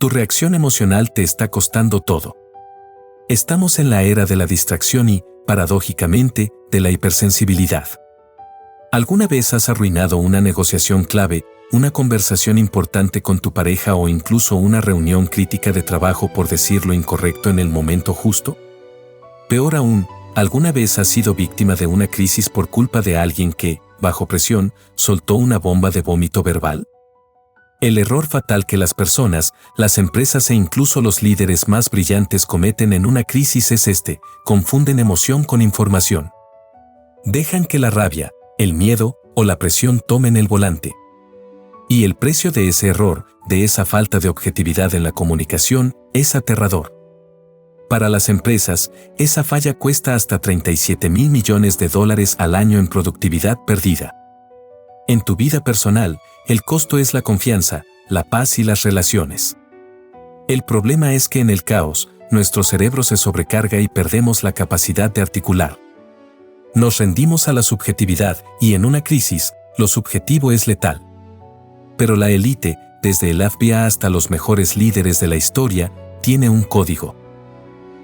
Tu reacción emocional te está costando todo. Estamos en la era de la distracción y, paradójicamente, de la hipersensibilidad. ¿Alguna vez has arruinado una negociación clave, una conversación importante con tu pareja o incluso una reunión crítica de trabajo por decir lo incorrecto en el momento justo? Peor aún, ¿alguna vez has sido víctima de una crisis por culpa de alguien que, bajo presión, soltó una bomba de vómito verbal? El error fatal que las personas, las empresas e incluso los líderes más brillantes cometen en una crisis es este: confunden emoción con información. Dejan que la rabia, el miedo o la presión tomen el volante. Y el precio de ese error, de esa falta de objetividad en la comunicación, es aterrador. Para las empresas, esa falla cuesta hasta $37,000 millones al año en productividad perdida. En tu vida personal, el costo es la confianza, la paz y las relaciones. El problema es que en el caos, nuestro cerebro se sobrecarga y perdemos la capacidad de articular. Nos rendimos a la subjetividad y en una crisis, lo subjetivo es letal. Pero la élite, desde el FBI hasta los mejores líderes de la historia, tiene un código.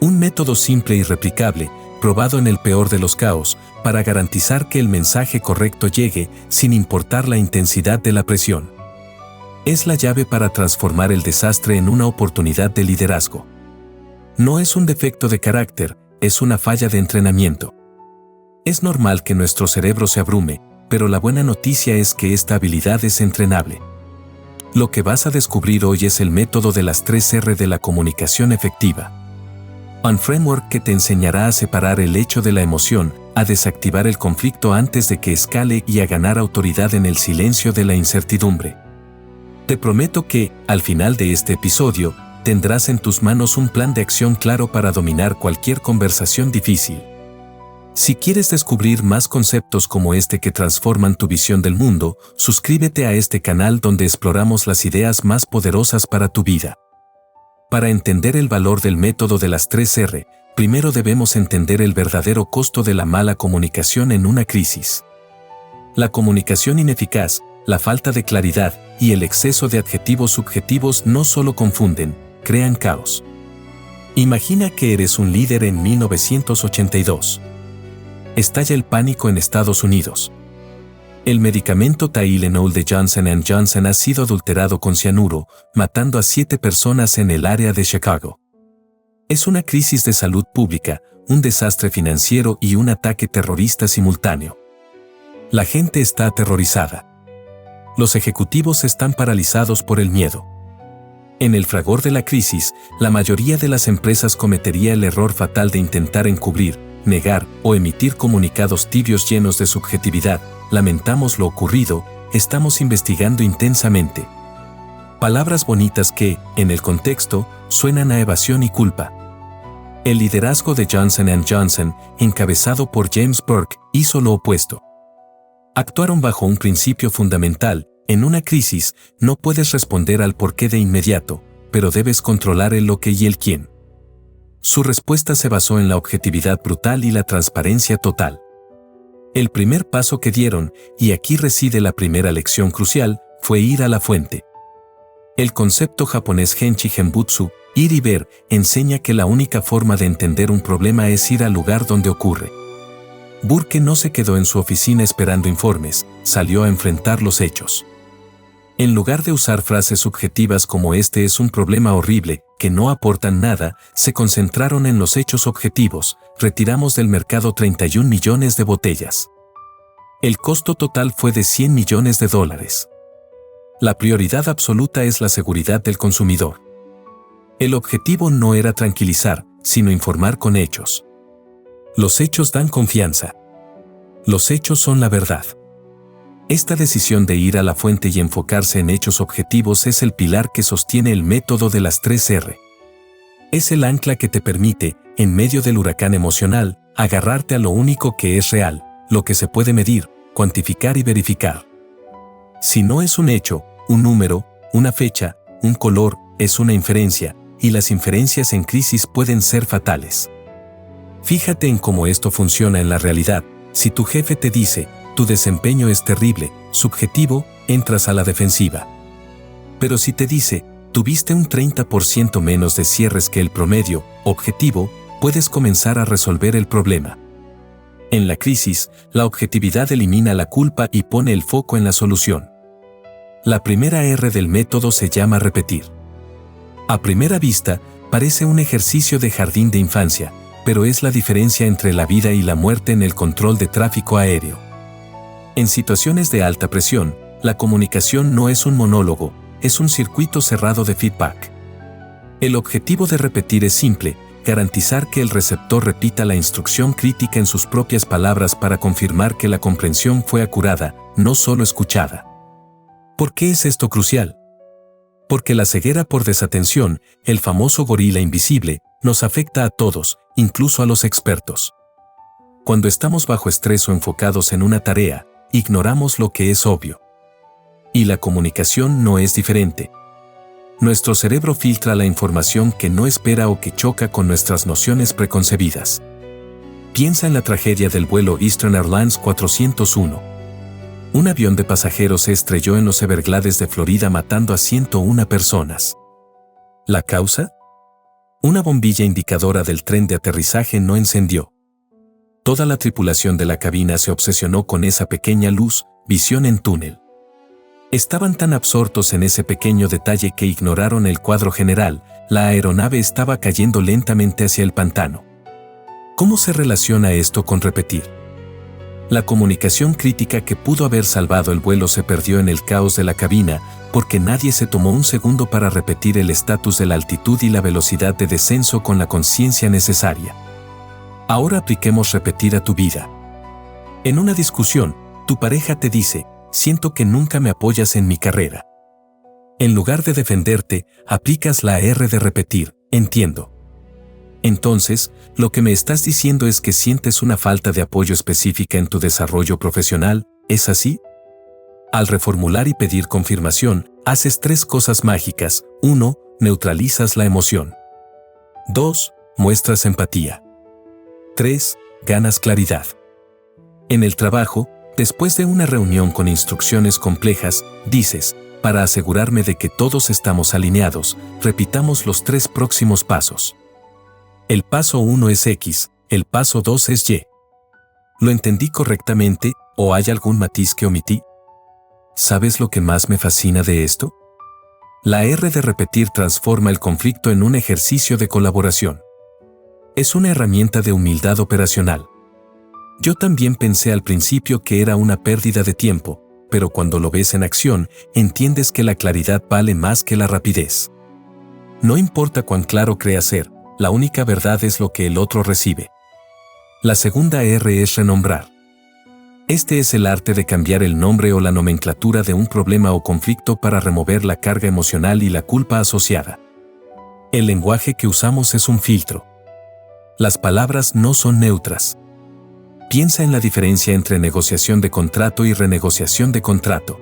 Un método simple y replicable, probado en el peor de los caos, para garantizar que el mensaje correcto llegue sin importar la intensidad de la presión. Es la llave para transformar el desastre en una oportunidad de liderazgo. No es un defecto de carácter, es una falla de entrenamiento. Es normal que nuestro cerebro se abrume, pero la buena noticia es que esta habilidad es entrenable. Lo que vas a descubrir hoy es el método de las 3R de la comunicación efectiva. Un framework que te enseñará a separar el hecho de la emoción, a desactivar el conflicto antes de que escale y a ganar autoridad en el silencio de la incertidumbre. Te prometo que, al final de este episodio, tendrás en tus manos un plan de acción claro para dominar cualquier conversación difícil. Si quieres descubrir más conceptos como este que transforman tu visión del mundo, suscríbete a este canal donde exploramos las ideas más poderosas para tu vida. Para entender el valor del método de las 3R, primero debemos entender el verdadero costo de la mala comunicación en una crisis. La comunicación ineficaz, la falta de claridad y el exceso de adjetivos subjetivos no solo confunden, crean caos. Imagina que eres un líder en 1982. Estalla el pánico en Estados Unidos. El medicamento Tylenol de Johnson & Johnson ha sido adulterado con cianuro, matando a 7 personas en el área de Chicago. Es una crisis de salud pública, un desastre financiero y un ataque terrorista simultáneo. La gente está aterrorizada. Los ejecutivos están paralizados por el miedo. En el fragor de la crisis, la mayoría de las empresas cometería el error fatal de intentar encubrir, negar o emitir comunicados tibios llenos de subjetividad. Lamentamos lo ocurrido, estamos investigando intensamente. Palabras bonitas que, en el contexto, suenan a evasión y culpa. El liderazgo de Johnson & Johnson, encabezado por James Burke, hizo lo opuesto. Actuaron bajo un principio fundamental: en una crisis, no puedes responder al por qué de inmediato, pero debes controlar el lo que y el quién. Su respuesta se basó en la objetividad brutal y la transparencia total. El primer paso que dieron, y aquí reside la primera lección crucial, fue ir a la fuente. El concepto japonés Genchi Genbutsu, ir y ver, enseña que la única forma de entender un problema es ir al lugar donde ocurre. Burke no se quedó en su oficina esperando informes, salió a enfrentar los hechos. En lugar de usar frases subjetivas como "este es un problema horrible", que no aportan nada, se concentraron en los hechos objetivos: retiramos del mercado 31 millones de botellas. El costo total fue de $100 millones. La prioridad absoluta es la seguridad del consumidor. El objetivo no era tranquilizar, sino informar con hechos. Los hechos dan confianza. Los hechos son la verdad. Esta decisión de ir a la fuente y enfocarse en hechos objetivos es el pilar que sostiene el método de las 3R. Es el ancla que te permite, en medio del huracán emocional, agarrarte a lo único que es real, lo que se puede medir, cuantificar y verificar. Si no es un hecho, un número, una fecha, un color, es una inferencia, y las inferencias en crisis pueden ser fatales. Fíjate en cómo esto funciona en la realidad. Si tu jefe te dice, tu desempeño es terrible, subjetivo, entras a la defensiva. Pero si te dice, tuviste un 30% menos de cierres que el promedio objetivo, puedes comenzar a resolver el problema. En la crisis, la objetividad elimina la culpa y pone el foco en la solución. La primera R del método se llama repetir. A primera vista, parece un ejercicio de jardín de infancia, pero es la diferencia entre la vida y la muerte en el control de tráfico aéreo. En situaciones de alta presión, la comunicación no es un monólogo, es un circuito cerrado de feedback. El objetivo de repetir es simple: garantizar que el receptor repita la instrucción crítica en sus propias palabras para confirmar que la comprensión fue acurada, no solo escuchada. ¿Por qué es esto crucial? Porque la ceguera por desatención, el famoso gorila invisible, nos afecta a todos, incluso a los expertos. Cuando estamos bajo estrés o enfocados en una tarea, ignoramos lo que es obvio. Y la comunicación no es diferente. Nuestro cerebro filtra la información que no espera o que choca con nuestras nociones preconcebidas. Piensa en la tragedia del vuelo Eastern Airlines 401. Un avión de pasajeros se estrelló en los Everglades de Florida matando a 101 personas. ¿La causa? Una bombilla indicadora del tren de aterrizaje no encendió. Toda la tripulación de la cabina se obsesionó con esa pequeña luz, visión en túnel. Estaban tan absortos en ese pequeño detalle que ignoraron el cuadro general: la aeronave estaba cayendo lentamente hacia el pantano. ¿Cómo se relaciona esto con repetir? La comunicación crítica que pudo haber salvado el vuelo se perdió en el caos de la cabina, porque nadie se tomó un segundo para repetir el estatus de la altitud y la velocidad de descenso con la conciencia necesaria. Ahora apliquemos repetir a tu vida. En una discusión, tu pareja te dice: siento que nunca me apoyas en mi carrera. En lugar de defenderte, aplicas la R de repetir: entiendo. Entonces, lo que me estás diciendo es que sientes una falta de apoyo específica en tu desarrollo profesional, ¿es así? Al reformular y pedir confirmación, haces 3 cosas mágicas. 1. Neutralizas la emoción. 2. Muestras empatía. 3. Ganas claridad. En el trabajo, después de una reunión con instrucciones complejas, dices: para asegurarme de que todos estamos alineados, repitamos los 3 próximos pasos. El paso 1 es X, el paso 2 es Y. ¿Lo entendí correctamente o hay algún matiz que omití? ¿Sabes lo que más me fascina de esto? La R de repetir transforma el conflicto en un ejercicio de colaboración. Es una herramienta de humildad operacional. Yo también pensé al principio que era una pérdida de tiempo, pero cuando lo ves en acción, entiendes que la claridad vale más que la rapidez. No importa cuán claro creas ser, la única verdad es lo que el otro recibe. La segunda R es renombrar. Este es el arte de cambiar el nombre o la nomenclatura de un problema o conflicto para remover la carga emocional y la culpa asociada. El lenguaje que usamos es un filtro. Las palabras no son neutras. Piensa en la diferencia entre negociación de contrato y renegociación de contrato.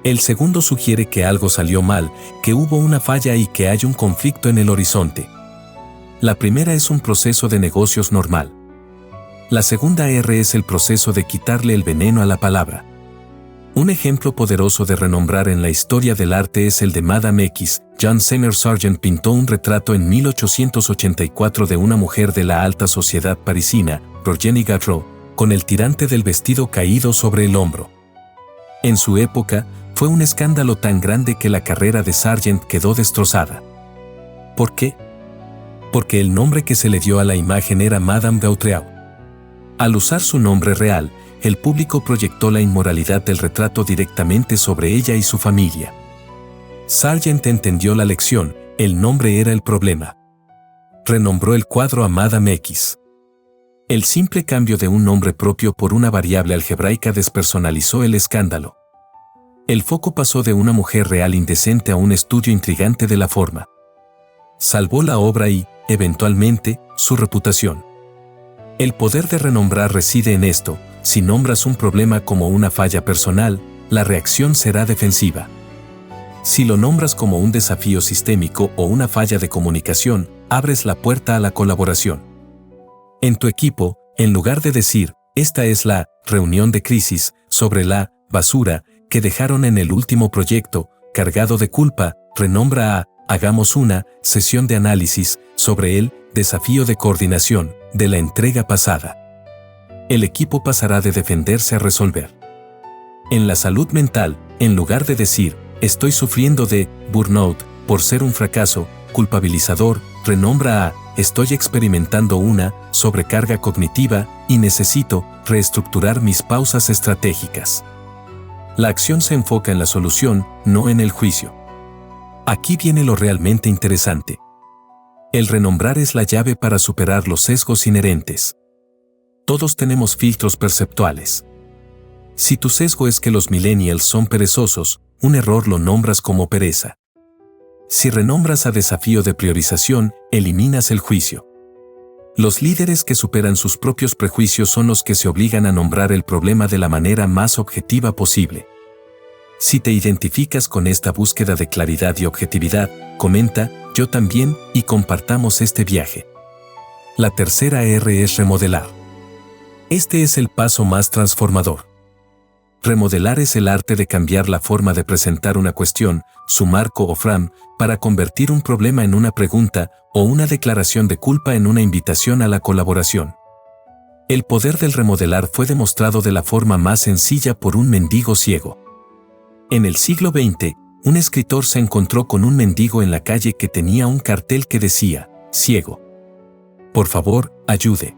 El segundo sugiere que algo salió mal, que hubo una falla y que hay un conflicto en el horizonte. La primera es un proceso de negocios normal. La segunda R es el proceso de quitarle el veneno a la palabra. Un ejemplo poderoso de renombrar en la historia del arte es el de Madame X. John Seymour Sargent pintó un retrato en 1884 de una mujer de la alta sociedad parisina, Virginie Gaudreau, con el tirante del vestido caído sobre el hombro. En su época, fue un escándalo tan grande que la carrera de Sargent quedó destrozada. ¿Por qué? Porque el nombre que se le dio a la imagen era Madame Gaudreau. Al usar su nombre real, el público proyectó la inmoralidad del retrato directamente sobre ella y su familia. Sargent entendió la lección: el nombre era el problema. Renombró el cuadro a Madame X. El simple cambio de un nombre propio por una variable algebraica despersonalizó el escándalo. El foco pasó de una mujer real indecente a un estudio intrigante de la forma. Salvó la obra y, eventualmente, su reputación. El poder de renombrar reside en esto: si nombras un problema como una falla personal, la reacción será defensiva. Si lo nombras como un desafío sistémico o una falla de comunicación, abres la puerta a la colaboración. En tu equipo, en lugar de decir: esta es la reunión de crisis sobre la basura que dejaron en el último proyecto, cargado de culpa, renombra a hagamos una sesión de análisis sobre el desafío de coordinación de la entrega pasada. El equipo pasará de defenderse a resolver. En la salud mental, en lugar de decir, estoy sufriendo de burnout por ser un fracaso culpabilizador, renombra a estoy experimentando una sobrecarga cognitiva y necesito reestructurar mis pausas estratégicas. La acción se enfoca en la solución, no en el juicio. Aquí viene lo realmente interesante. El renombrar es la llave para superar los sesgos inherentes. Todos tenemos filtros perceptuales. Si tu sesgo es que los millennials son perezosos, un error lo nombras como pereza. Si renombras a desafío de priorización, eliminas el juicio. Los líderes que superan sus propios prejuicios son los que se obligan a nombrar el problema de la manera más objetiva posible. Si te identificas con esta búsqueda de claridad y objetividad, comenta, yo también, y compartamos este viaje. La tercera R es remodelar. Este es el paso más transformador. Remodelar es el arte de cambiar la forma de presentar una cuestión, su marco o frame, para convertir un problema en una pregunta o una declaración de culpa en una invitación a la colaboración. El poder del remodelar fue demostrado de la forma más sencilla por un mendigo ciego. En el siglo XX, un escritor se encontró con un mendigo en la calle que tenía un cartel que decía, ciego. Por favor, ayude.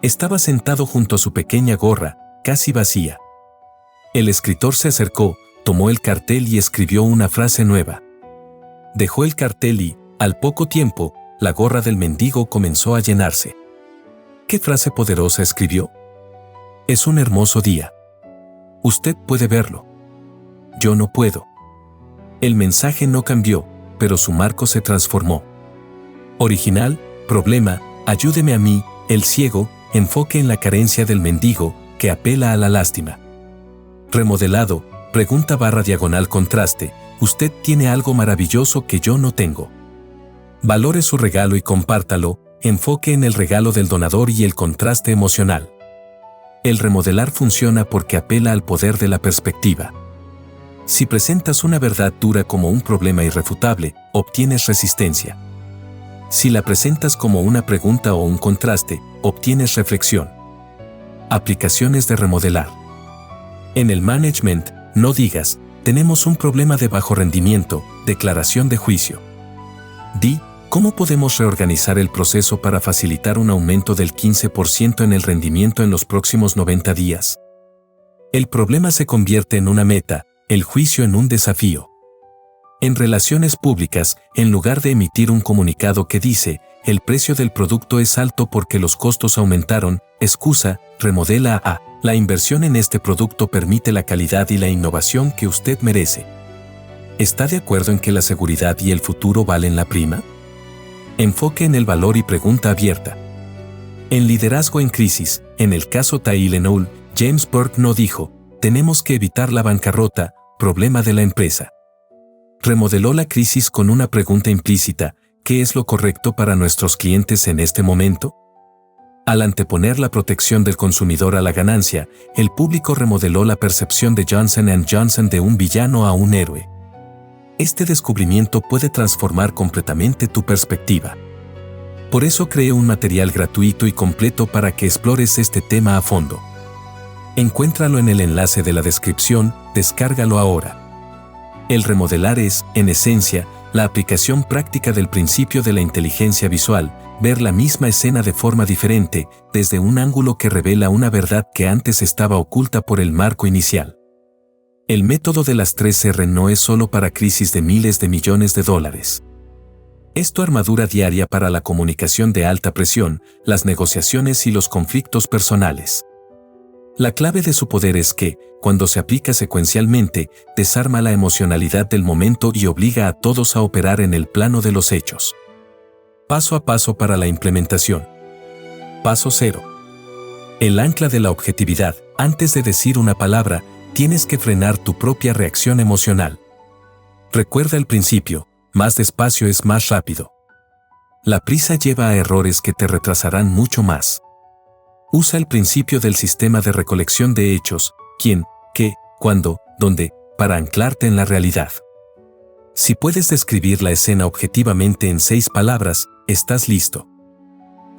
Estaba sentado junto a su pequeña gorra, casi vacía. El escritor se acercó, tomó el cartel y escribió una frase nueva. Dejó el cartel y, al poco tiempo, la gorra del mendigo comenzó a llenarse. ¿Qué frase poderosa escribió? Es un hermoso día. Usted puede verlo. Yo no puedo. El mensaje no cambió, pero su marco se transformó. Original, problema, ayúdeme a mí, el ciego, enfoque en la carencia del mendigo, que apela a la lástima. Remodelado, pregunta / contraste, usted tiene algo maravilloso que yo no tengo. Valore su regalo y compártalo, enfoque en el regalo del donador y el contraste emocional. El remodelar funciona porque apela al poder de la perspectiva. Si presentas una verdad dura como un problema irrefutable, obtienes resistencia. Si la presentas como una pregunta o un contraste, obtienes reflexión. Aplicaciones de remodelar. En el management, no digas, tenemos un problema de bajo rendimiento, declaración de juicio. Di, ¿cómo podemos reorganizar el proceso para facilitar un aumento del 15% en el rendimiento en los próximos 90 días? El problema se convierte en una meta, el juicio en un desafío. En relaciones públicas, en lugar de emitir un comunicado que dice, el precio del producto es alto porque los costos aumentaron, excusa, remodela a, la inversión en este producto permite la calidad y la innovación que usted merece. ¿Está de acuerdo en que la seguridad y el futuro valen la prima? Enfoque en el valor y pregunta abierta. En liderazgo en crisis, en el caso Tylenol, James Burke no dijo, tenemos que evitar la bancarrota, problema de la empresa. Remodeló la crisis con una pregunta implícita, ¿qué es lo correcto para nuestros clientes en este momento? Al anteponer la protección del consumidor a la ganancia, el público remodeló la percepción de Johnson & Johnson de un villano a un héroe. Este descubrimiento puede transformar completamente tu perspectiva. Por eso creé un material gratuito y completo para que explores este tema a fondo. Encuéntralo en el enlace de la descripción, descárgalo ahora. El remodelar es, en esencia, la aplicación práctica del principio de la inteligencia visual, ver la misma escena de forma diferente, desde un ángulo que revela una verdad que antes estaba oculta por el marco inicial. El método de las 3 R no es solo para crisis de miles de millones de dólares. Es tu armadura diaria para la comunicación de alta presión, las negociaciones y los conflictos personales. La clave de su poder es que, cuando se aplica secuencialmente, desarma la emocionalidad del momento y obliga a todos a operar en el plano de los hechos. Paso a paso para la implementación. Paso 0. El ancla de la objetividad. Antes de decir una palabra, tienes que frenar tu propia reacción emocional. Recuerda el principio, más despacio es más rápido. La prisa lleva a errores que te retrasarán mucho más. Usa el principio del sistema de recolección de hechos, quién, qué, cuándo, dónde, para anclarte en la realidad. Si puedes describir la escena objetivamente en 6 palabras, estás listo.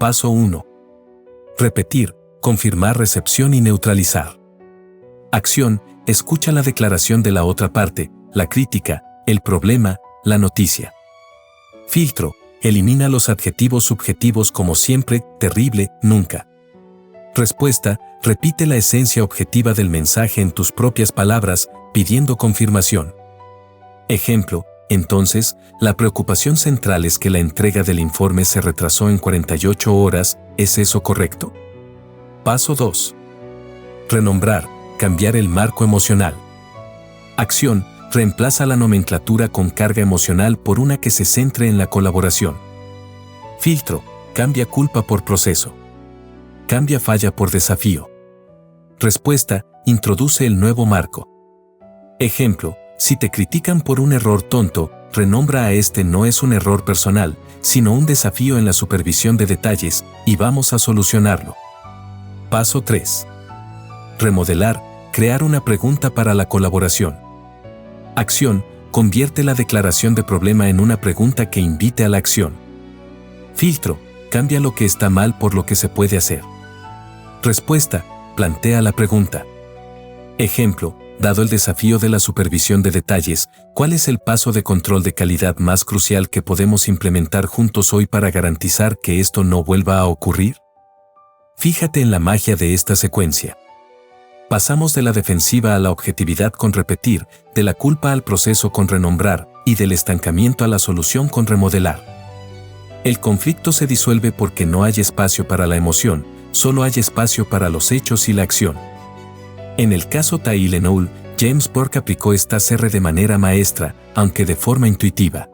Paso 1. Repetir, confirmar recepción y neutralizar. Acción, escucha la declaración de la otra parte, la crítica, el problema, la noticia. Filtro, elimina los adjetivos subjetivos como siempre, terrible, nunca. Respuesta, repite la esencia objetiva del mensaje en tus propias palabras, pidiendo confirmación. Ejemplo, entonces, la preocupación central es que la entrega del informe se retrasó en 48 horas, ¿es eso correcto? Paso 2. Renombrar, cambiar el marco emocional. Acción, reemplaza la nomenclatura con carga emocional por una que se centre en la colaboración. Filtro, cambia culpa por proceso. Cambia falla por desafío. Respuesta, introduce el nuevo marco. Ejemplo, si te critican por un error tonto, renombra a este no es un error personal, sino un desafío en la supervisión de detalles, y vamos a solucionarlo. Paso 3. Remodelar, crear una pregunta para la colaboración. Acción, convierte la declaración de problema en una pregunta que invite a la acción. Filtro, cambia lo que está mal por lo que se puede hacer. Respuesta, plantea la pregunta. Ejemplo, dado el desafío de la supervisión de detalles, ¿cuál es el paso de control de calidad más crucial que podemos implementar juntos hoy para garantizar que esto no vuelva a ocurrir? Fíjate en la magia de esta secuencia. Pasamos de la defensiva a la objetividad con repetir, de la culpa al proceso con renombrar, y del estancamiento a la solución con remodelar. El conflicto se disuelve porque no hay espacio para la emoción, solo hay espacio para los hechos y la acción. En el caso Tylenol, James Burke aplicó esta CR de manera maestra, aunque de forma intuitiva.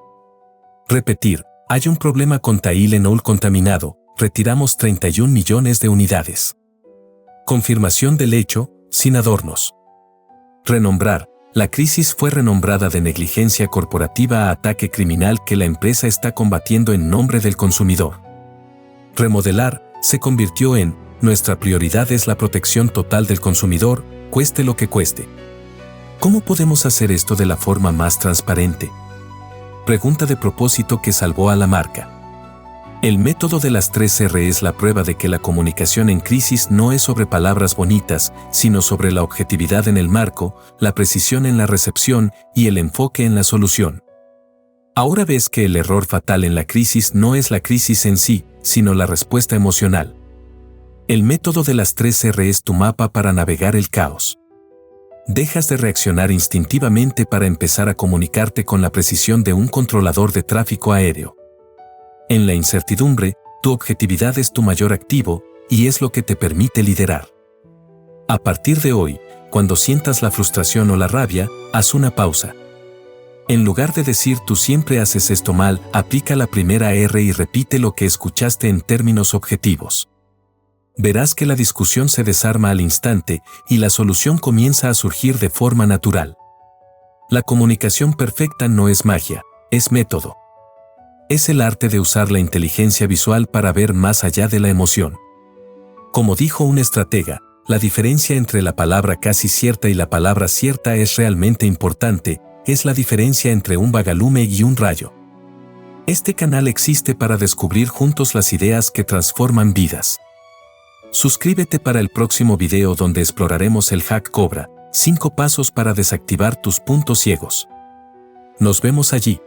Repetir, hay un problema con Tylenol contaminado, retiramos 31 millones de unidades. Confirmación del hecho, sin adornos. Renombrar, la crisis fue renombrada de negligencia corporativa a ataque criminal que la empresa está combatiendo en nombre del consumidor. Remodelar, se convirtió en, nuestra prioridad es la protección total del consumidor, cueste lo que cueste. ¿Cómo podemos hacer esto de la forma más transparente? Pregunta de propósito que salvó a la marca. El método de las 3 R es la prueba de que la comunicación en crisis no es sobre palabras bonitas, sino sobre la objetividad en el marco, la precisión en la recepción y el enfoque en la solución. Ahora ves que el error fatal en la crisis no es la crisis en sí, sino la respuesta emocional. El método de las 3 R es tu mapa para navegar el caos. Dejas de reaccionar instintivamente para empezar a comunicarte con la precisión de un controlador de tráfico aéreo. En la incertidumbre, tu objetividad es tu mayor activo y es lo que te permite liderar. A partir de hoy, cuando sientas la frustración o la rabia, haz una pausa. En lugar de decir tú siempre haces esto mal, aplica la primera R y repite lo que escuchaste en términos objetivos. Verás que la discusión se desarma al instante y la solución comienza a surgir de forma natural. La comunicación perfecta no es magia, es método. Es el arte de usar la inteligencia visual para ver más allá de la emoción. Como dijo un estratega, la diferencia entre la palabra casi cierta y la palabra cierta es realmente importante, es la diferencia entre un vagalume y un rayo. Este canal existe para descubrir juntos las ideas que transforman vidas. Suscríbete para el próximo video donde exploraremos el Hack Cobra, 5 pasos para desactivar tus puntos ciegos. Nos vemos allí.